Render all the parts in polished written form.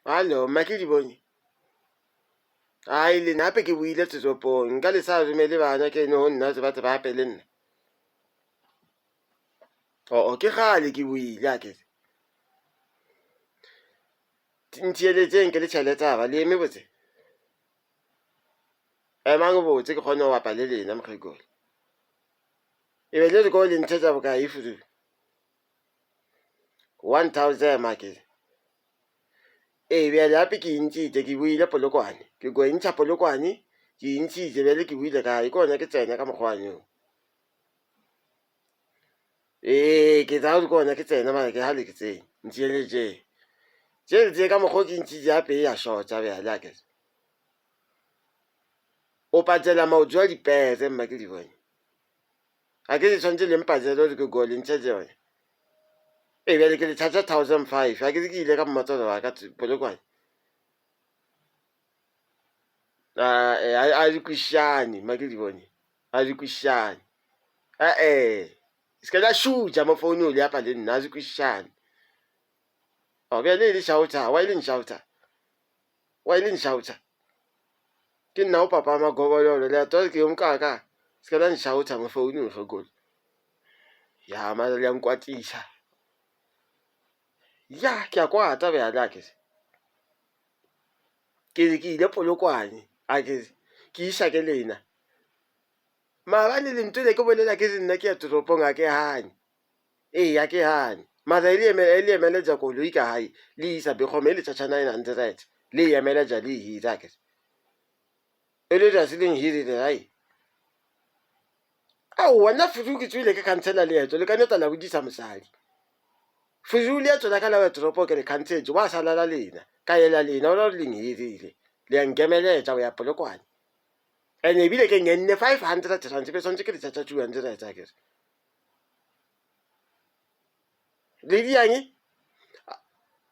Hello, mma kedibone. Ai le nape ke buile tsetopong nka le sa romele bana ke no nna se batho ba pele nna. Ke gale ke buile a ke. Nthieletseng ke le tšhelete ba le eme botse. Mang botse ke kgone go bapa le lena mokgekolo. E be le go le ntshetsa bokae fudu. 1000 make. Be ya pe ke ntshitse ke buile polokwane. Ke go ntsha polokwane ke ntshitse be le ke buile ka e kona ke tsena ka mogwanyo. Ke tsa go kona ke tsena mara ke hale ke tsena. Nthieletse. Tse ka mogho ke ntshitse ya pe ya shota be ya ke. O patela maotswa dipese mma kedibone. A ke tshwantse le mpatela le go le ntshetse yone. Be le ke le tshatsa 1500 a ke ile ka mmotsolo wa ka polokwane. A di kwishani mma kedibone. A di kwishani. Ska la shuja mo phone o le apa le nna a di kwishani. Be le shouta, wa ile nshouta. Wa ile nshouta. Ke nna o papa ma goba le to ke umkaka. Ska la nshouta mo phone o go. Ya ma le nkwatisa. Ya ke a kwata be ala ke. Ke ile polokwane a ke isa ke lena. Maabane le ntwe le ke bolela ke nna ke ya toropong a ke hane. Ya ke hane. Mara ile emele ja koloi ka hai le isa be khome le tshana 900 le emele ja le hira ke. Ele ja sileng hiri le hai. Wena fudu ke tswile ke cancela leeto le ka neta la bodisa mosadi. Fudu le tsona ka la toropo ke le cancel wa sala la lena. Ka yela lena o le nghirile. Le ngemele ja ya polokwane. Ene bile ke ngenne 500 rand pe sonke ke le tsatsa 200 tsa ke. Le diangi?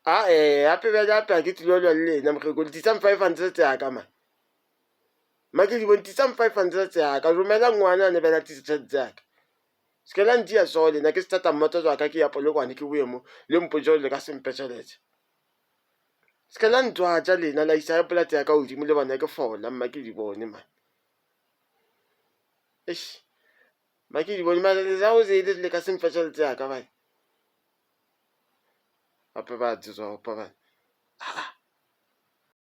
Hape be ja pa ke tlilo le lena mkhego le tsam 500 tsa ka ma. Ma ke di bontisa 500 tsa ka romela ngwana ne bela tsa ka. Ska la ntia so le na ke stata mmoto jwa ka ke ya polokwane ke buemo le mpojo le ka sempetšheletse. Ska la ntwa tja lena la isa polate ya ka udimo le bana ke fola mma ke di bone man. Ma ke di bone ma le za o zile le ka sempetšheletse ya ka ba. Apa ba tso pa ba.